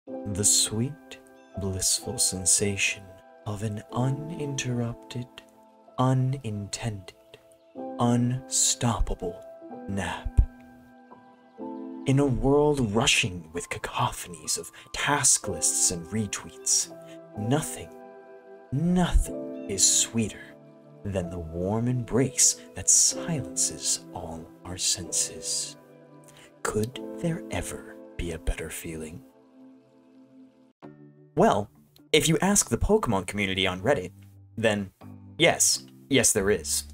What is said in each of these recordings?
The sweet, blissful sensation of an uninterrupted, unintended, unstoppable nap. In a world rushing with cacophonies of task lists and retweets, nothing is sweeter than the warm embrace that silences all our senses. Could there ever be a better feeling? Well, if you ask the Pokemon community on Reddit, then yes there is.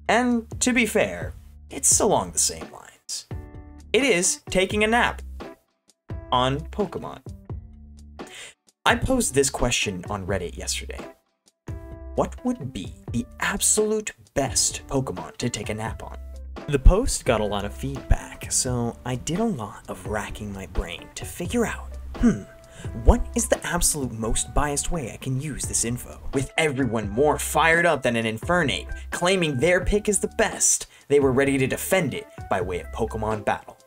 And to be fair, it's along the same lines. It is taking a nap on Pokemon. I posed this question on Reddit yesterday. What would be the absolute best Pokemon to take a nap on? The post got a lot of feedback, so I did a lot of racking my brain to figure out, what is the absolute most biased way I can use this info? With everyone more fired up than an Infernape, claiming their pick is the best, they were ready to defend it by way of Pokemon battle.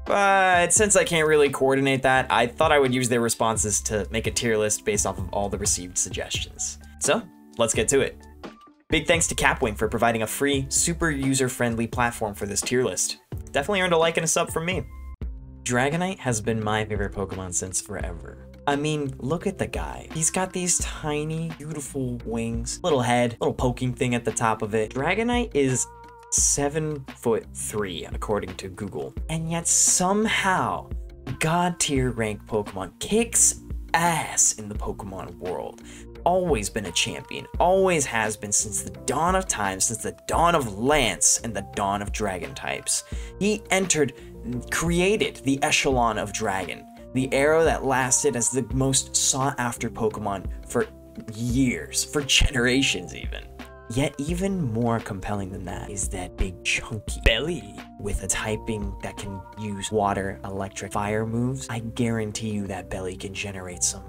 But since I can't really coordinate that, I thought I would use their responses to make a tier list based off of all the received suggestions. So, let's get to it. Big thanks to Capwing for providing a free, super user-friendly platform for this tier list. Definitely earned a like and a sub from me. Dragonite has been my favorite Pokemon since forever. I mean, look at the guy. He's got these tiny, beautiful wings, little head, little poking thing at the top of it. Dragonite is 7'3" according to Google. And yet somehow, God tier ranked Pokemon kicks ass in the Pokemon world. Always been a champion, always has been since the dawn of time, since the dawn of Lance and the dawn of Dragon types. He created the echelon of Dragon, the era that lasted as the most sought after Pokemon for years, for generations even. Yet even more compelling than that is that big chunky belly with a typing that can use water, electric, fire moves. I guarantee you that belly can generate some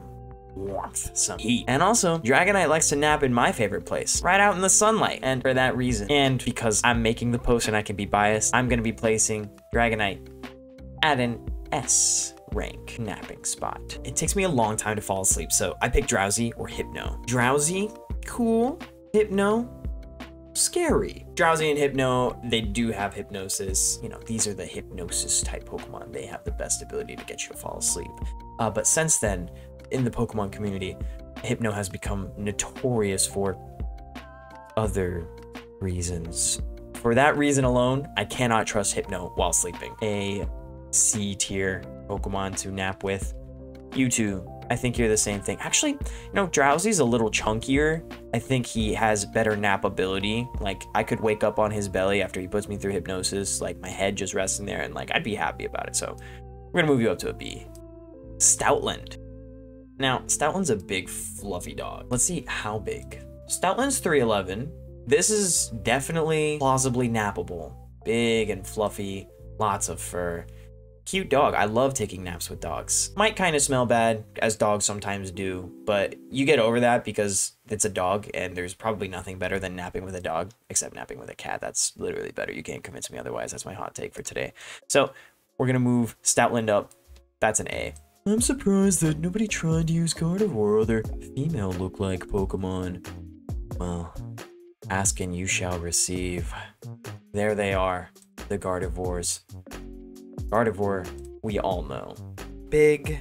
warmth, some heat. And also, Dragonite likes to nap in my favorite place, right out in the sunlight. And for that reason, and because I'm making the post and I can be biased, I'm gonna be placing Dragonite at an S rank napping spot. It takes me a long time to fall asleep, so I pick Drowsy or Hypno. Drowsy, cool. Hypno, scary. Drowsy and Hypno, they do have hypnosis. You know, these are the hypnosis type Pokemon. They have the best ability to get you to fall asleep. But since then, in the Pokemon community, Hypno has become notorious for other reasons. For that reason alone, I cannot trust Hypno while sleeping. A C tier Pokemon to nap with. You two, I think you're the same thing. Actually, you know, Drowsy's a little chunkier. I think he has better nap ability. Like, I could wake up on his belly after he puts me through hypnosis, like my head just resting there, and like, I'd be happy about it. So we're gonna move you up to a B. Stoutland. Now, Stoutland's a big, fluffy dog. Let's see how big. Stoutland's 3'11". This is definitely plausibly nappable. Big and fluffy, lots of fur. Cute dog. I love taking naps with dogs. Might kind of smell bad, as dogs sometimes do, but you get over that because it's a dog, and there's probably nothing better than napping with a dog, except napping with a cat. That's literally better. You can't convince me otherwise. That's my hot take for today. So we're gonna move Stoutland up. That's an A. I'm surprised that nobody tried to use Gardevoir or other female look-like Pokemon. Well, ask and you shall receive. There they are, the Gardevoirs. Gardevoir, we all know. Big,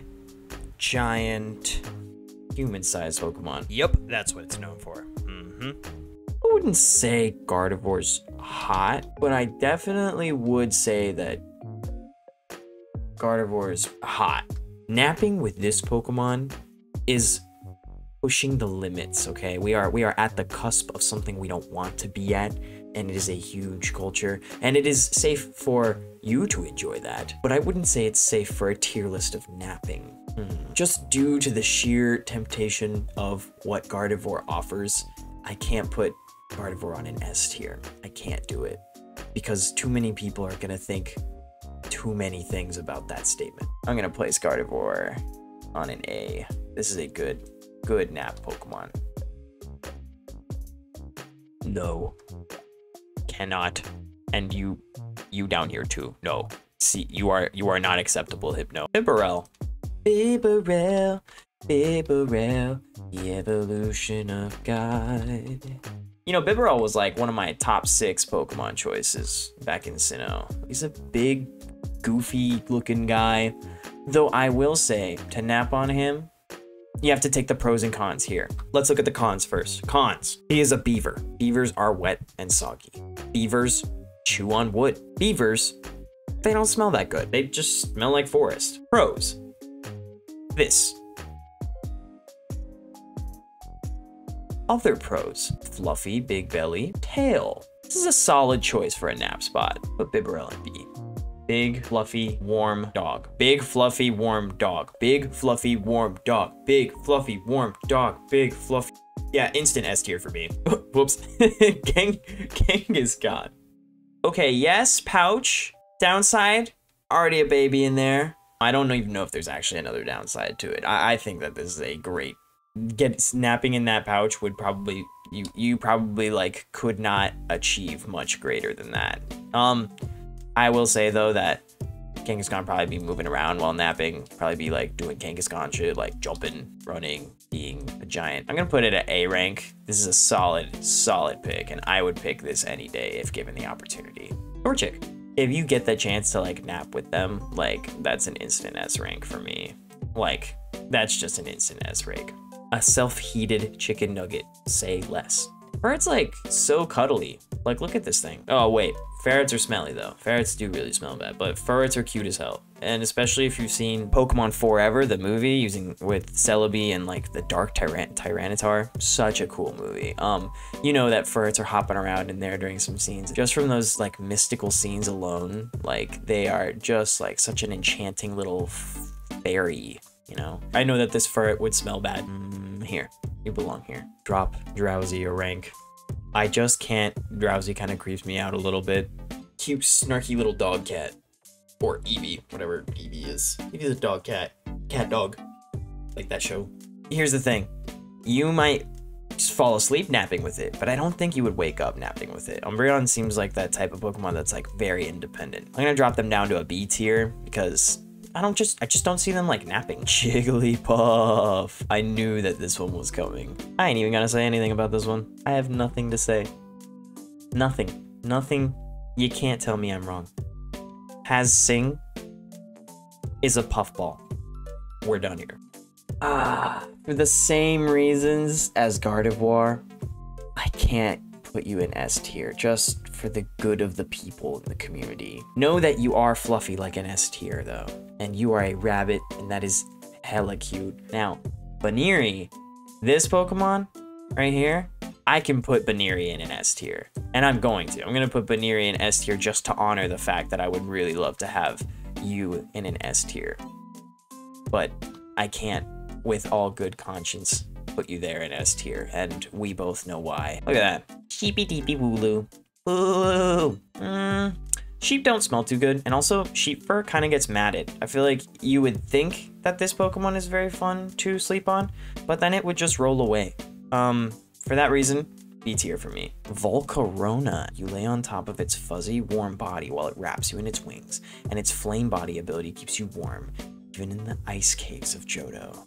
giant, human-sized Pokemon. Yep, that's what it's known for. I wouldn't say Gardevoir's hot, but I definitely would say that Gardevoir's hot. Napping with this Pokemon is pushing the limits, okay? We are at the cusp of something we don't want to be at, and it is a huge culture, and it is safe for you to enjoy that, but I wouldn't say it's safe for a tier list of napping. Just due to the sheer temptation of what Gardevoir offers, I can't put Gardevoir on an S tier. I can't do it, because too many people are gonna think too many things about that statement. I'm gonna place Gardevoir on an A. This is a good nap Pokemon. No. Cannot. And you down here too. No. See, you are not acceptable, Hypno. Hipparel. Bibarel, Bibarel, the evolution of God. You know, Bibarel was like one of my top 6 Pokemon choices back in Sinnoh. He's a big, goofy looking guy. Though I will say, to nap on him, you have to take the pros and cons here. Let's look at the cons first. Cons. He is a beaver. Beavers are wet and soggy. Beavers chew on wood. Beavers, they don't smell that good. They just smell like forest. Pros. This. Other pros. Fluffy, big belly, tail. This is a solid choice for a nap spot. Put Bibarel in B. Big, fluffy, warm dog. Big, fluffy, warm dog. Big, fluffy, warm dog. Big, fluffy, warm dog. Big, fluffy. Yeah, instant S tier for me. Whoops. Kangaskhan. Okay, yes, pouch. Downside, already a baby in there. I don't even know if there's actually another downside to it. I think that this is a great... Snapping in that pouch would probably... You probably, like, could not achieve much greater than that. I will say, though, that Kangaskhan probably be moving around while napping. Probably be, like, doing Kangaskhan shit, like jumping, running, being a giant. I'm gonna put it at A rank. This is a solid pick, and I would pick this any day if given the opportunity. Torchic. If you get the chance to, like, nap with them, like, that's an instant S rank for me. Like, that's just an instant S rank. A self-heated chicken nugget. Say less. Ferret's, like, so cuddly. Like, look at this thing. Oh, wait. Ferrets are smelly, though. Ferrets do really smell bad, but ferrets are cute as hell. And especially if you've seen Pokemon Forever, the movie, with Celebi and, like, the Dark Tyranitar. Such a cool movie. You know that ferrets are hopping around in there during some scenes. Just from those, like, mystical scenes alone, like, they are just, like, such an enchanting little fairy, you know? I know that this ferret would smell bad. Here. You belong here. Drop Drowsy a rank. I just can't. Drowsy kind of creeps me out a little bit. Cute, snarky little dog cat. Or Eevee, whatever Eevee is. Eevee's a dog cat. Cat dog. Like that show. Here's the thing. You might just fall asleep napping with it, but I don't think you would wake up napping with it. Umbreon seems like that type of Pokemon that's like very independent. I'm gonna drop them down to a B tier because I just don't see them like napping. Jigglypuff. I knew that this one was coming. I ain't even gonna say anything about this one. I have nothing to say. Nothing. Nothing. You can't tell me I'm wrong. Has Sing is a puffball. We're done here. For the same reasons as Gardevoir, I can't put you in S tier just for the good of the people in the community. Know that you are fluffy like an S tier though, and you are a rabbit, and that is hella cute. Now, Baniri, this Pokemon right here, I can put Baniri in an S tier, and I'm going to. I'm gonna put Baniri in S tier just to honor the fact that I would really love to have you in an S tier, but I can't, with all good conscience, put you there in S tier, and we both know why. Look at that. Sheepy deepy wooloo. Ooh. Sheep don't smell too good, and also sheep fur kind of gets matted. I feel like you would think that this Pokemon is very fun to sleep on, but then it would just roll away. For that reason, B tier for me. Volcarona. You lay on top of its fuzzy, warm body while it wraps you in its wings, and its flame body ability keeps you warm, even in the ice caves of Johto.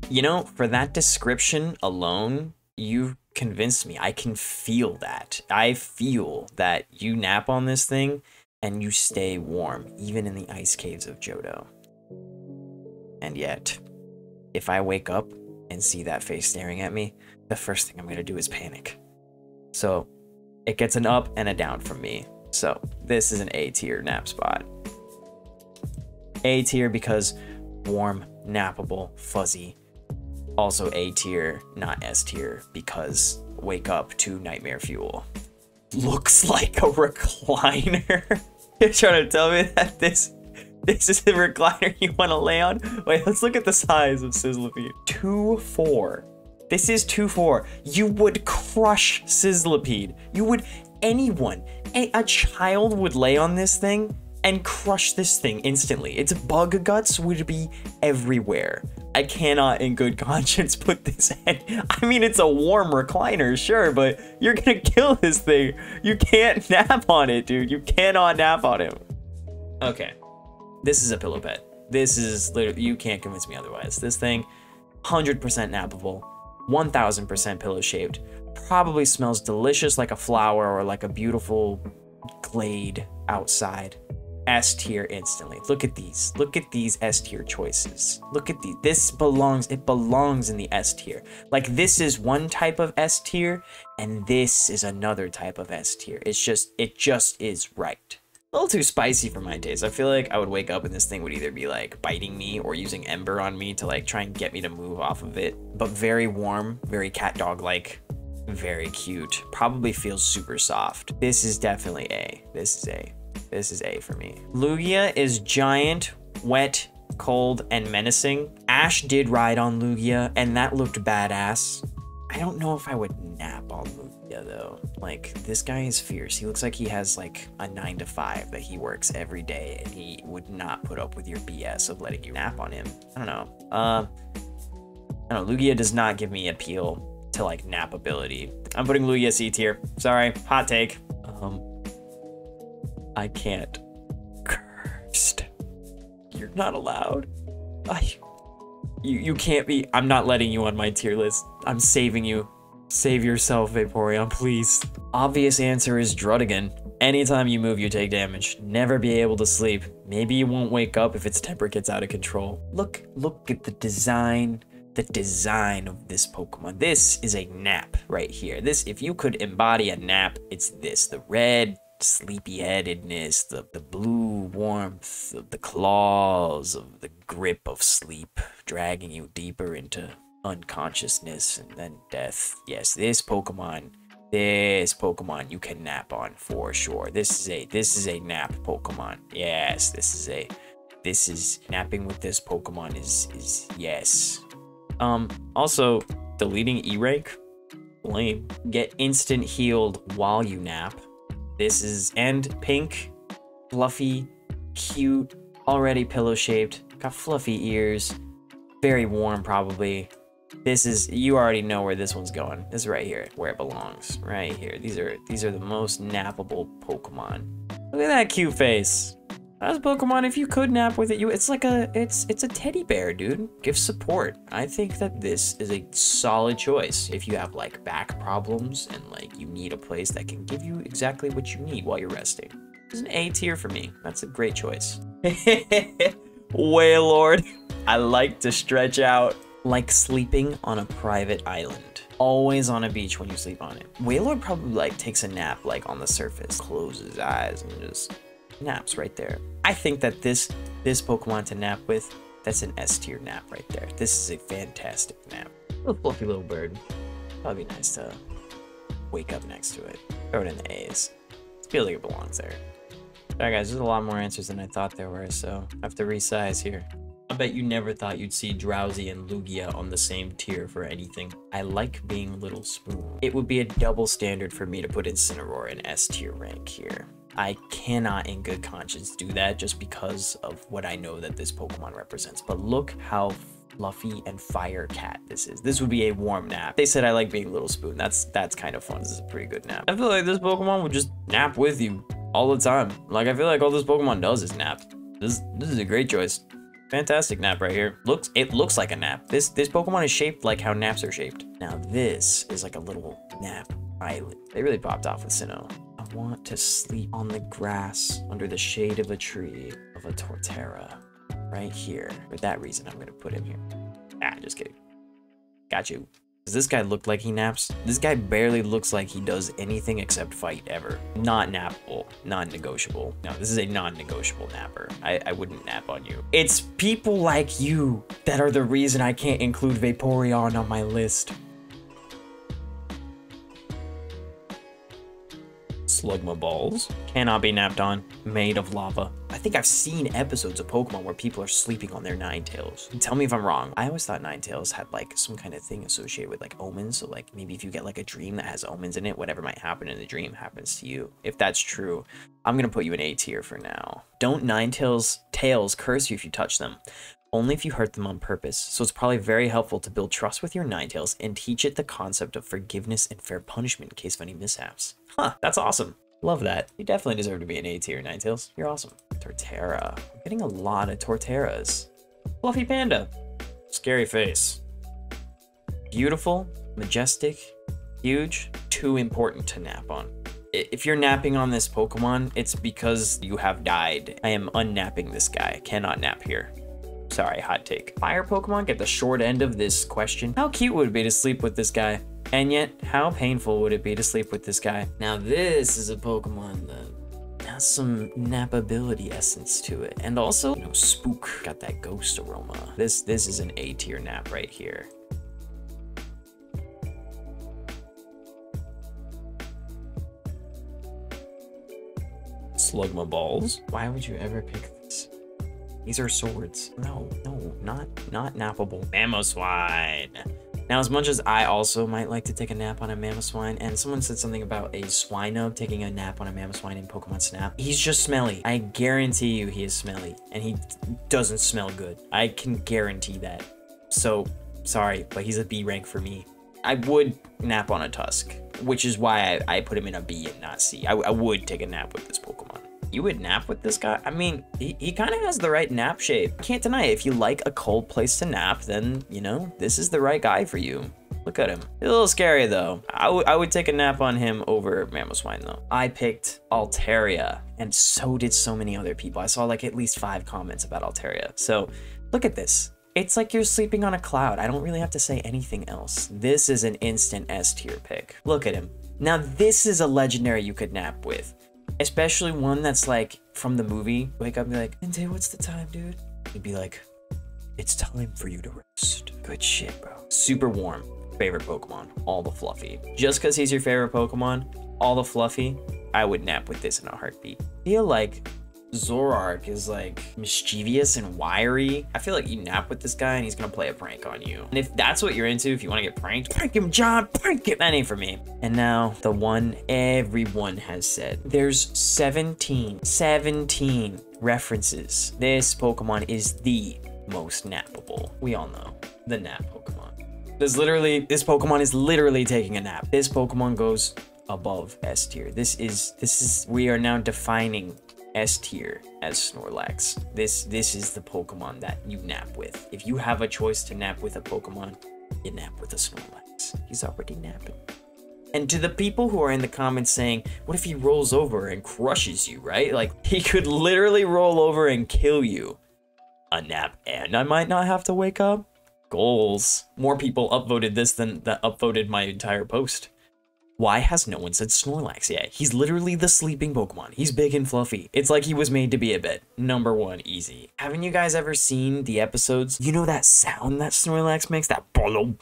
You know, for that description alone, you've convinced me. I can feel that. I feel that you nap on this thing and you stay warm, even in the ice caves of Johto. And yet, if I wake up and see that face staring at me, the first thing I'm gonna do is panic. So, it gets an up and a down from me. So, this is an A tier nap spot. A tier because warm, nappable, fuzzy. Also A tier, not S tier, because wake up to nightmare fuel. Looks like a recliner. You're trying to tell me that this is a recliner you want to lay on? Wait, let's look at the size of Sizzlipede. 2'4". This is 2'4". You would crush Sizzlipede. You would, anyone, a child would lay on this thing and crush this thing instantly. Its bug guts would be everywhere. I cannot in good conscience put this in. I mean, it's a warm recliner, sure, but you're gonna kill this thing. You can't nap on it, dude. You cannot nap on him. Okay, this is a pillow pet. This is literally, you can't convince me otherwise. This thing, 100% nappable, 1000% pillow shaped, probably smells delicious like a flower or like a beautiful glade outside. S tier instantly. Look at these. Look at these S tier choices. Look at these. This belongs, it belongs in the S tier. Like, this is one type of S tier, and this is another type of S tier. It just is right. A little too spicy for my taste. I feel like I would wake up and this thing would either be like biting me or using Ember on me to like try and get me to move off of it. But very warm, very cat dog like, very cute. Probably feels super soft. This is definitely A. This is A. This is A for me. Lugia is giant, wet, cold, and menacing. Ash did ride on Lugia, and that looked badass. I don't know if I would nap on Lugia, though. Like, this guy is fierce. He looks like he has, like, a 9 to 5 that he works every day, and he would not put up with your BS of letting you nap on him. I don't know. I don't know. Lugia does not give me appeal to, like, nap ability. I'm putting Lugia C tier. Sorry. Hot take. I can't. Cursed. You're not allowed. You can't be. I'm not letting you on my tier list. I'm saving you. Save yourself, Vaporeon, please. Obvious answer is Druddigan. Anytime you move, you take damage. Never be able to sleep. Maybe you won't wake up if its temper gets out of control. Look at the design. The design of this Pokemon. This is a nap right here. This, if you could embody a nap, it's this. The red sleepy-headedness, the blue warmth, the claws of the grip of sleep, dragging you deeper into unconsciousness and then death. Yes, this Pokemon you can nap on for sure. This is a nap Pokemon. Yes, this is napping with this Pokemon is yes. Also, deleting E-Rank, lame. Get instant healed while you nap. This is, and pink, fluffy, cute, already pillow shaped, got fluffy ears, very warm probably. This is, you already know where this one's going. This is right here, where it belongs, right here. These are the most nappable Pokemon. Look at that cute face. That's Pokemon, if you could nap with it, it's like it's a teddy bear, dude. Give support. I think that this is a solid choice if you have like back problems and like you need a place that can give you exactly what you need while you're resting. It's an A tier for me. That's a great choice. Wailord. I like to stretch out. Like sleeping on a private island. Always on a beach when you sleep on it. Wailord probably like takes a nap like on the surface. Closes his eyes and just naps right there. I think that this Pokemon to nap with, that's an S tier nap right there. This is a fantastic nap. Little fluffy little bird. Probably be nice to wake up next to it. Throw it in the A's. It feels like it belongs there. Alright guys, there's a lot more answers than I thought there were, so I have to resize here. I bet you never thought you'd see Drowsy and Lugia on the same tier for anything. I like being Little Spoon. It would be a double standard for me to put Incineroar in S tier rank here. I cannot in good conscience do that just because of what I know that this Pokemon represents. But look how fluffy and fire cat this is. This would be a warm nap. They said I like being Little Spoon. That's kind of fun. This is a pretty good nap. I feel like this Pokemon would just nap with you all the time. Like, I feel like all this Pokemon does is nap. This is a great choice. Fantastic nap right here. It looks like a nap. This Pokemon is shaped like how naps are shaped. Now this is like a little nap island. They really popped off with Sinnoh. I want to sleep on the grass under the shade of a tree of a Torterra right here. For that reason, I'm gonna put him here. Ah, just kidding. Got you. Does this guy look like he naps? This guy barely looks like he does anything except fight ever. Not nappable, non-negotiable. No, this is a non-negotiable napper. I wouldn't nap on you. It's people like you that are the reason I can't include Vaporeon on my list. Slugma balls. Cannot be napped on. Made of lava. I think I've seen episodes of Pokemon where people are sleeping on their Ninetales. Tell me if I'm wrong. I always thought Ninetales had like some kind of thing associated with like omens. So like maybe if you get like a dream that has omens in it, whatever might happen in the dream happens to you. If that's true, I'm gonna put you in A tier for now. Don't Ninetales tails curse you if you touch them. Only if you hurt them on purpose, so it's probably very helpful to build trust with your Ninetales and teach it the concept of forgiveness and fair punishment in case of any mishaps. Huh, that's awesome. Love that. You definitely deserve to be an A tier, Ninetales. You're awesome. Torterra. I'm getting a lot of Torterras. Fluffy Panda. Scary face. Beautiful, majestic, huge, too important to nap on. If you're napping on this Pokemon, it's because you have died. I am unnapping this guy. Cannot nap here. Sorry, hot take. Fire Pokemon get the short end of this question. How cute would it be to sleep with this guy? And yet, how painful would it be to sleep with this guy? Now this is a Pokemon that has some nappability essence to it. And also, you know, spook. Got that ghost aroma. This is an A tier nap right here. Slugma balls. Why would you ever pick this? These are swords. No, not nappable. Mamoswine. Now, as much as I also might like to take a nap on a Mamoswine, and someone said something about a Swinub taking a nap on a Mamoswine in Pokemon Snap, he's just smelly. I guarantee you he is smelly, and he doesn't smell good. I can guarantee that. So, sorry, but he's a B rank for me. I would nap on a Tusk, which is why I put him in a B and not C. I would take a nap with this Pokemon. You would nap with this guy? I mean, he kind of has the right nap shape. Can't deny it. If you like a cold place to nap, then, you know, this is the right guy for you. Look at him. He's a little scary, though. I would take a nap on him over Mamoswine, though. I picked Altaria, and so did so many other people. I saw, like, at least 5 comments about Altaria. So, look at this. It's like you're sleeping on a cloud. I don't really have to say anything else. This is an instant S tier pick. Look at him. Now, this is a legendary you could nap with. Especially one that's like from the movie. Wake up and be like, Ninte, what's the time, dude? He'd be like, it's time for you to rest. Good shit, bro. Super warm. Favorite Pokemon. All the fluffy. Just because he's your favorite Pokemon, all the fluffy, I would nap with this in a heartbeat. I feel like Zoroark is like mischievous and wiry. I feel like you nap with this guy and he's gonna play a prank on you. And if that's what you're into, if you want to get pranked, prank him, John, prank him. That ain't for me. And now the one everyone has said. There's 17 references. This Pokemon is the most nappable. We all know the nap Pokemon. This Pokemon is literally taking a nap. This Pokemon goes above S tier. We are now defining S tier as Snorlax. This is the Pokemon that you nap with. If you have a choice to nap with a Pokemon, you nap with a Snorlax. He's already napping. And to the people who are in the comments saying, what if he rolls over and crushes you, right? Like, he could literally roll over and kill you. A nap and I might not have to wake up? Goals. More people upvoted this than that upvoted my entire post. Why has no one said Snorlax yet? He's literally the sleeping Pokemon. He's big and fluffy. It's like he was made to be a bit. Number 1, easy. Haven't you guys ever seen the episodes? You know that sound that Snorlax makes? That bolo.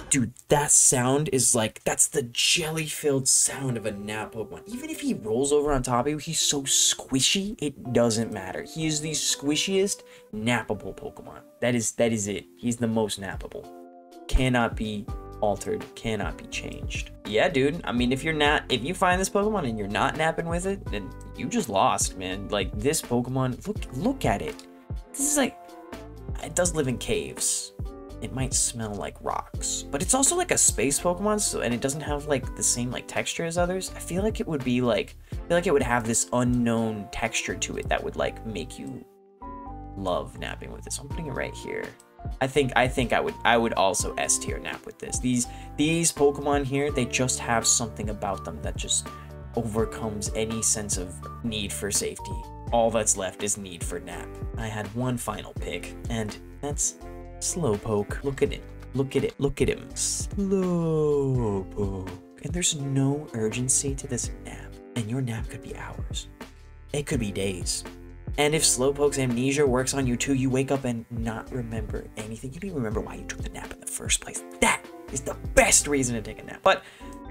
Dude, that sound is like, that's the jelly-filled sound of a nap Pokemon. Even if he rolls over on top of you, he's so squishy, it doesn't matter. He is the squishiest nappable Pokemon. That is it. He's the most nappable. Cannot be altered, cannot be changed. Yeah, dude, I mean, if you find this Pokemon and you're not napping with it, then you just lost, man. Like, this Pokemon, look at it. This is like, it does live in caves. It might smell like rocks, but it's also like a space Pokemon, so, and it doesn't have like the same like texture as others. I feel like it would be like, I feel like it would have this unknown texture to it that would like make you love napping with this. I'm putting it right here. I think I would also S tier nap with this. These Pokemon here, they just have something about them that just overcomes any sense of need for safety. All that's left is need for nap. I had one final pick, and that's Slowpoke. Look at it. Look at it. Look at him. Slowpoke. And there's no urgency to this nap. And your nap could be hours. It could be days. And if Slowpoke's amnesia works on you too, you wake up and not remember anything. You don't even remember why you took the nap in the first place. That is the best reason to take a nap. But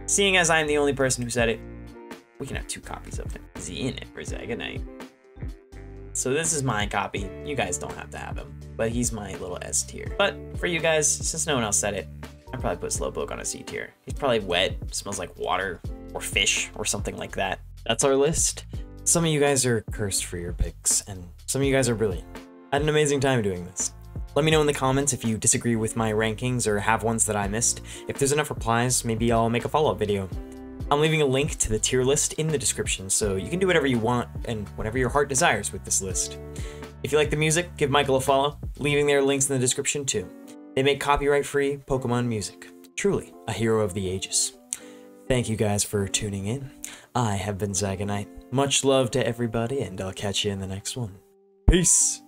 seeing as I'm the only person who said it, we can have 2 copies of it. Zagonite for Zagonite. So this is my copy. You guys don't have to have him, but he's my little S tier. But for you guys, since no one else said it, I'd probably put Slowpoke on a C tier. He's probably wet, smells like water or fish or something like that. That's our list. Some of you guys are cursed for your picks, and some of you guys are brilliant. I had an amazing time doing this. Let me know in the comments if you disagree with my rankings or have ones that I missed. If there's enough replies, maybe I'll make a follow-up video. I'm leaving a link to the tier list in the description, so you can do whatever you want and whatever your heart desires with this list. If you like the music, give Michael a follow, leaving their links in the description too. They make copyright-free Pokemon music. Truly, a hero of the ages. Thank you guys for tuning in. I have been Zagonite. Much love to everybody, and I'll catch you in the next one. Peace!